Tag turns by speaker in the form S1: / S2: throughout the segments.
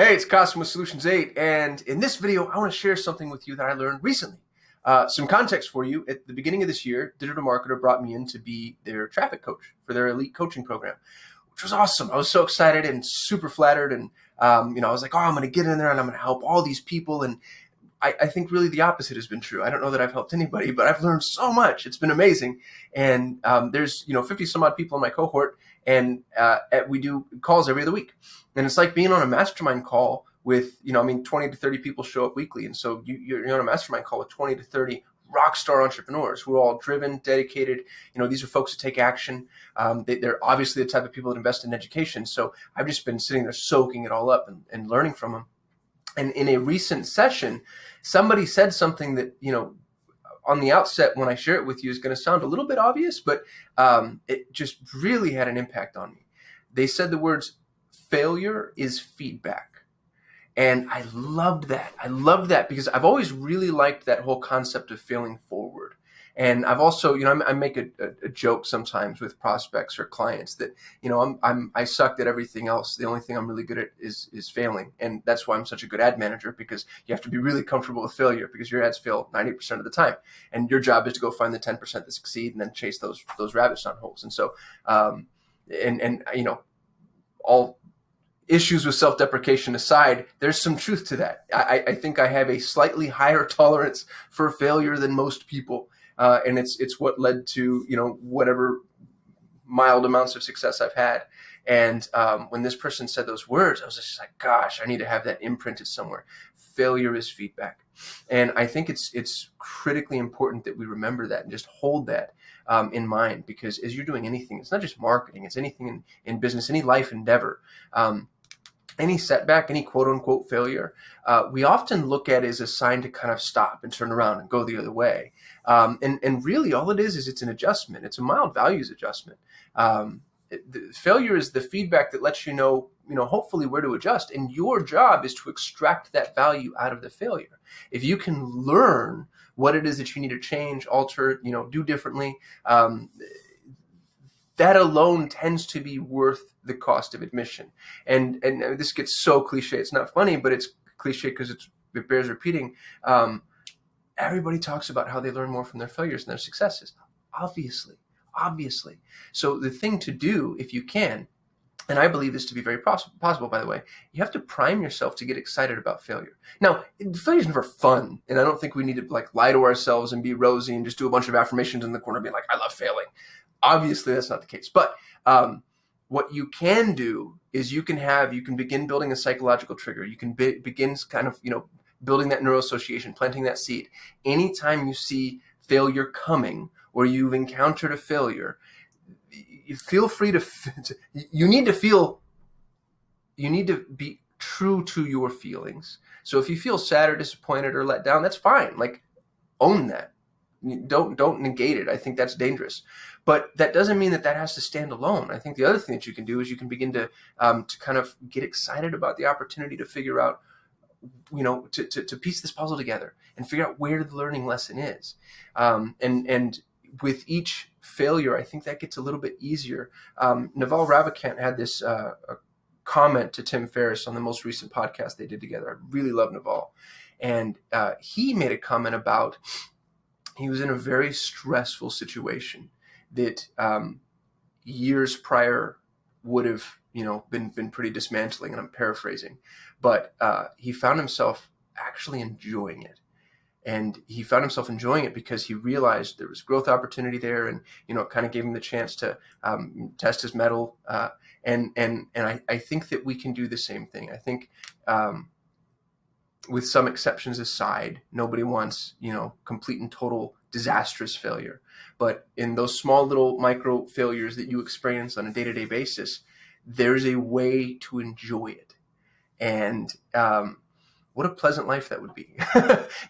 S1: Hey, it's Kasim with Solutions 8, and in this video, I want to share something with you that I learned recently. Some context for you. At the beginning of this year, Digital Marketer brought me in to be their traffic coach for their elite coaching program, which was awesome. I was so excited and super flattered, and I was like, oh, I'm going to get in there and I'm going to help all these people, and I think really the opposite has been true. I don't know that I've helped anybody, but I've learned so much. It's been amazing. And there's 50 some odd people in my cohort, and we do calls every other week. And it's like being on a mastermind call with 20 to 30 people show up weekly. And so you're on a mastermind call with 20 to 30 rock star entrepreneurs who are all driven, dedicated. These are folks that take action. They're obviously the type of people that invest in education. So I've just been sitting there soaking it all up and learning from them. And in a recent session, somebody said something that, on the outset, when I share it with you, is going to sound a little bit obvious, but it just really had an impact on me. They said the words, failure is feedback. And I loved that. I loved that because I've always really liked that whole concept of failing forward. And I've also, I make a joke sometimes with prospects or clients that, I sucked at everything else. The only thing I'm really good at is failing. And that's why I'm such a good ad manager, because you have to be really comfortable with failure, because your ads fail 90% of the time. And your job is to go find the 10% that succeed and then chase those rabbits on holes. And so, all issues with self-deprecation aside, there's some truth to that. I think I have a slightly higher tolerance for failure than most people. And it's what led to, whatever mild amounts of success I've had. And when this person said those words, I was just like, gosh, I need to have that imprinted somewhere. Failure is feedback. And I think it's critically important that we remember that and just hold that in mind, because as you're doing anything, it's not just marketing, it's anything in business, any life endeavor. Any setback, any quote unquote failure, we often look at it as a sign to kind of stop and turn around and go the other way. And really all it is it's an adjustment. It's a mild values adjustment. The failure is the feedback that lets you know, hopefully where to adjust. And your job is to extract that value out of the failure. If you can learn what it is that you need to change, alter, do differently, that alone tends to be worth the cost of admission. And this gets so cliche. It's not funny, but it's cliche because it bears repeating. Everybody talks about how they learn more from their failures than their successes. Obviously. So the thing to do, if you can, and I believe this to be very possible, by the way, you have to prime yourself to get excited about failure. Now, failure is never fun, and I don't think we need to lie to ourselves and be rosy and just do a bunch of affirmations in the corner being like, I love failing. Obviously, that's not the case. But what you can do is you can begin building a psychological trigger. You can begin kind of, building that neuroassociation, planting that seed. Anytime you see failure coming or you've encountered a failure, you feel free you need to be true to your feelings. So if you feel sad or disappointed or let down, that's fine. Own that. Don't negate it. I think that's dangerous. But that doesn't mean that has to stand alone. I think the other thing that you can do is you can begin to kind of get excited about the opportunity to figure out, to piece this puzzle together and figure out where the learning lesson is. And with each failure, I think that gets a little bit easier. Naval Ravikant had this a comment to Tim Ferriss on the most recent podcast they did together. I really love Naval. And he made a comment about he was in a very stressful situation that years prior would have, been pretty dismantling, and I'm paraphrasing, but he found himself actually enjoying it. And he found himself enjoying it because he realized there was growth opportunity there, and it kind of gave him the chance to test his mettle. And I think that we can do the same thing. I think with some exceptions aside, nobody wants, complete and total disastrous failure. But in those small little micro failures that you experience on a day-to-day basis, there's a way to enjoy it. And what a pleasant life that would be.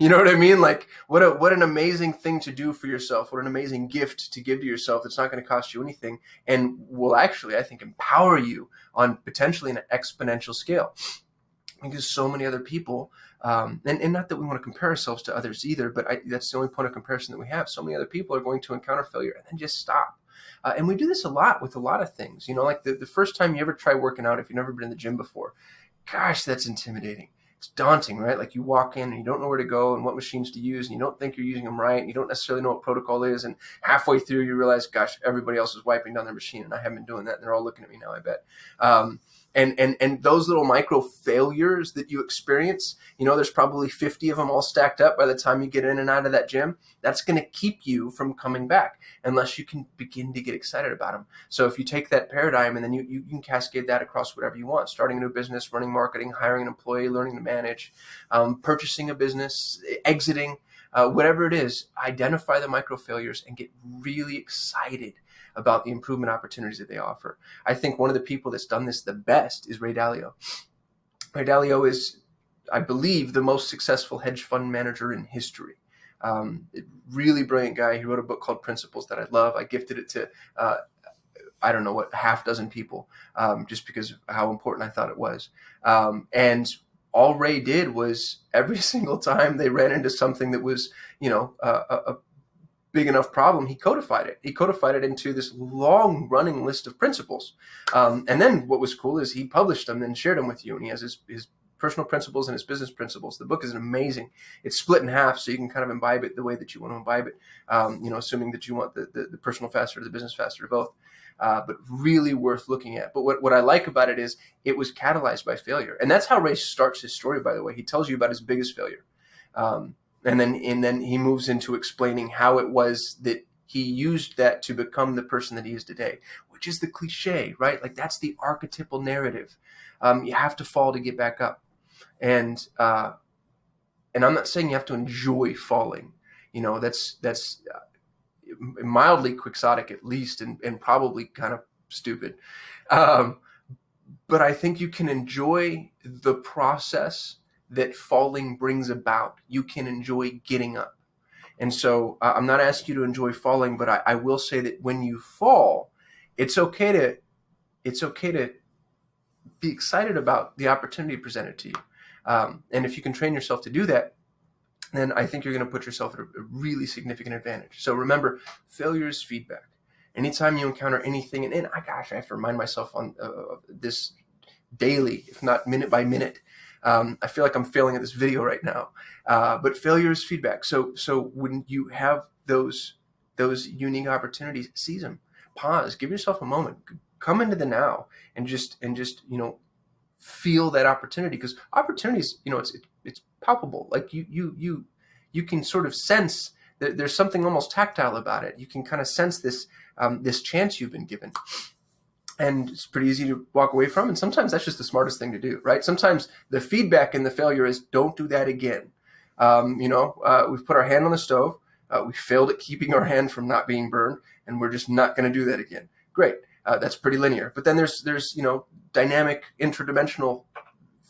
S1: You know what I mean? What an amazing thing to do for yourself. What an amazing gift to give to yourself that's not going to cost you anything and will actually, I think, empower you on potentially an exponential scale. Because so many other people, and not that we want to compare ourselves to others either, but that's the only point of comparison that we have. So many other people are going to encounter failure and then just stop. And we do this a lot with a lot of things. The first time you ever try working out, if you've never been in the gym before, gosh, that's intimidating. It's daunting, right? Like you walk in and you don't know where to go and what machines to use, and you don't think you're using them right, and you don't necessarily know what protocol is, and halfway through you realize, gosh, everybody else is wiping down their machine and I haven't been doing that, and they're all looking at me now, I bet. And those little micro failures that you experience, there's probably 50 of them all stacked up by the time you get in and out of that gym. That's going to keep you from coming back unless you can begin to get excited about them. So if you take that paradigm and then you can cascade that across whatever you want, starting a new business, running marketing, hiring an employee, learning to manage, purchasing a business, exiting, whatever it is, identify the micro failures and get really excited about the improvement opportunities that they offer. I think one of the people that's done this the best is Ray Dalio. Ray Dalio is, I believe, the most successful hedge fund manager in history. Really brilliant guy. He wrote a book called Principles that I love. I gifted it to, I don't know what, half dozen people, just because of how important I thought it was. And all Ray did was every single time they ran into something that was, a big enough problem, he codified it. He codified it into this long running list of principles. And then what was cool is he published them and shared them with you. And he has his personal principles and his business principles. The book is amazing. It's split in half, so you can kind of imbibe it the way that you want to imbibe it, assuming that you want the personal faster or the business faster or both. But really worth looking at. But what I like about it is it was catalyzed by failure. And that's how Ray starts his story, by the way. He tells you about his biggest failure. And then he moves into explaining how it was that he used that to become the person that he is today, which is the cliche, right? Like that's the archetypal narrative. You have to fall to get back up. And I'm not saying you have to enjoy falling. That's mildly quixotic at least, and probably kind of stupid. But I think you can enjoy the process that falling brings about. You can enjoy getting up. And so I'm not asking you to enjoy falling, but I will say that when you fall, it's okay to be excited about the opportunity presented to you. And if you can train yourself to do that, then I think you're going to put yourself at a really significant advantage. So remember, failure is feedback. Anytime you encounter anything, and I have to remind myself on this daily, if not minute by minute. I feel like I'm failing at this video right now, but failure is feedback. So when you have those unique opportunities, seize them. Pause. Give yourself a moment. Come into the now and just feel that opportunity, because opportunities, it's palpable. Like you can sort of sense that there's something almost tactile about it. You can kind of sense this chance you've been given. And it's pretty easy to walk away from. And sometimes that's just the smartest thing to do, right? Sometimes the feedback in the failure is don't do that again. We've put our hand on the stove. We failed at keeping our hand from not being burned, and we're just not going to do that again. Great. That's pretty linear. But then there's dynamic interdimensional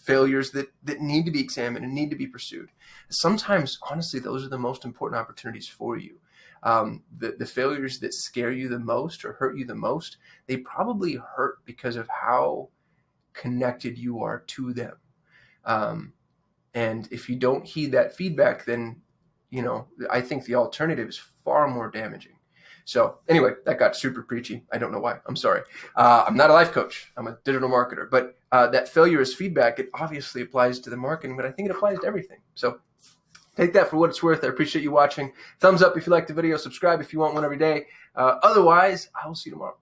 S1: failures that need to be examined and need to be pursued. Sometimes, honestly, those are the most important opportunities for you. The failures that scare you the most or hurt you the most, they probably hurt because of how connected you are to them. And if you don't heed that feedback, then, I think the alternative is far more damaging. So anyway, that got super preachy. I don't know why. I'm sorry. I'm not a life coach. I'm a digital marketer. But that failure is feedback. It obviously applies to the marketing, but I think it applies to everything. So take that for what it's worth. I appreciate you watching. Thumbs up if you like the video. Subscribe if you want one every day. Otherwise, I will see you tomorrow.